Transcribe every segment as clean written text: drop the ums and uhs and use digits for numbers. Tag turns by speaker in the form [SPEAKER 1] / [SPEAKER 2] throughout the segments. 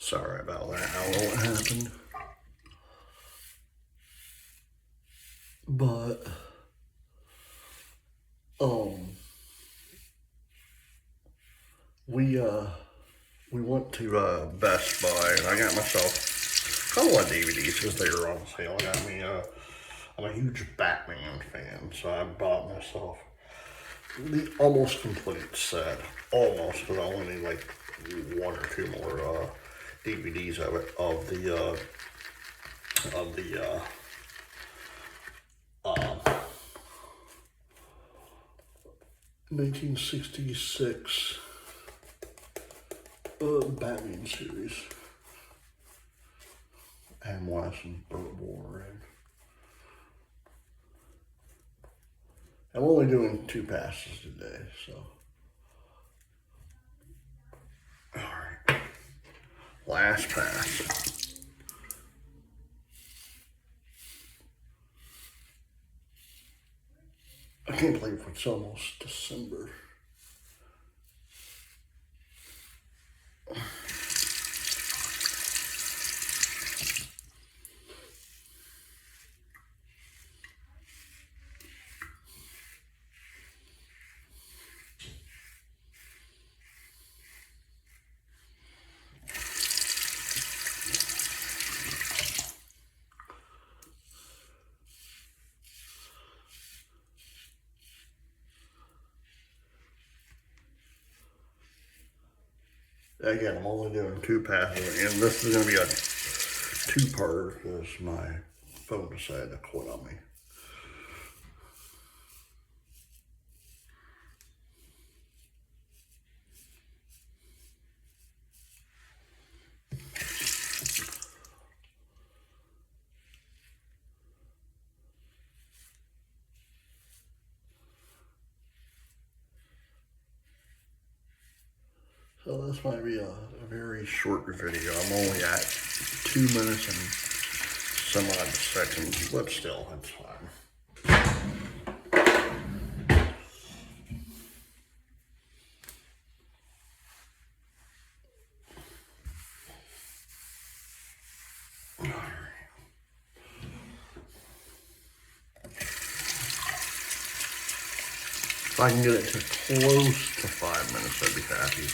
[SPEAKER 1] Sorry about that. I don't know what happened. But, we went to Best Buy and I got myself a couple of DVDs because they were on sale. I got me, I'm a huge Batman fan, so I bought myself the almost complete set. Almost, because I only need like one or two more DVDs of it, of the 1966 Batman series. And one some Bleu. I'm only doing 2 passes today, so. Alright. Last pass. I can't believe it's almost December. Again, I'm only doing 2 passes, and this is going to be a 2-parter because my phone decided to quit on me. So this might be a very short video. I'm only at 2 minutes and some odd seconds, but still, it's fine. If I can get it to close to 5 minutes, I'd be happy.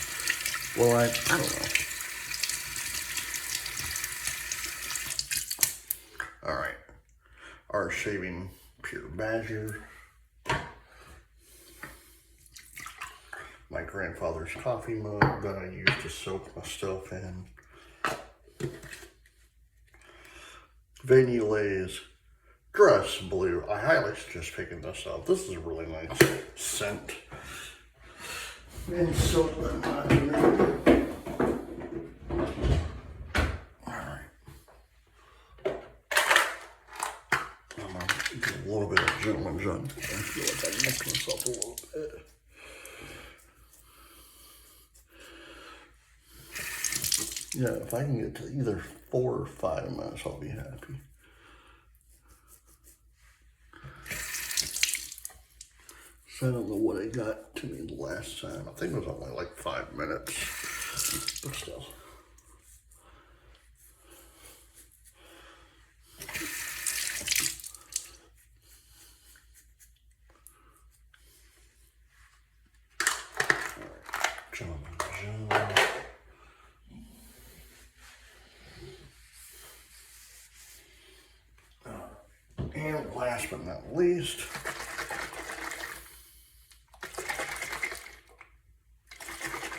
[SPEAKER 1] Well, I don't know. All right. Our shaving pure badger. My grandfather's coffee mug that I used to soak my stuff in. Yulay's dress blue. I highly suggest picking this up. This is a really nice scent. And soap in my Alright. I'm going to get a little bit of gentleman's done. I feel like I mixed myself a little bit. Yeah, if I can get to either 4 or 5 minutes, I'll be happy. So I don't know what it got to me last time. I think it was only like 5 minutes, but still. And last but not least,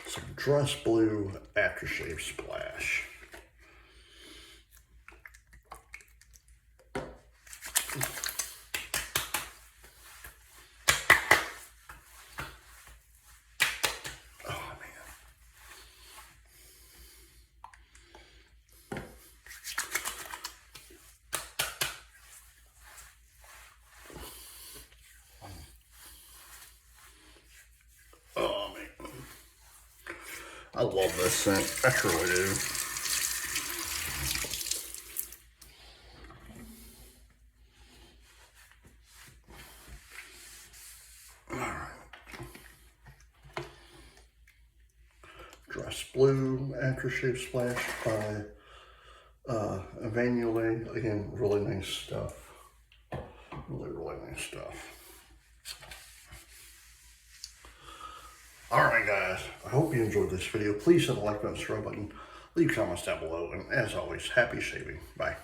[SPEAKER 1] some Dress Blue aftershave splash. I love this scent. I truly do. Alright. Dress Blue Aftershave Splash by Yulay. Again, really nice stuff. Really nice stuff. Alright guys, I hope you enjoyed this video. Please hit the like button, subscribe button, leave comments down below, and as always, happy shaving. Bye.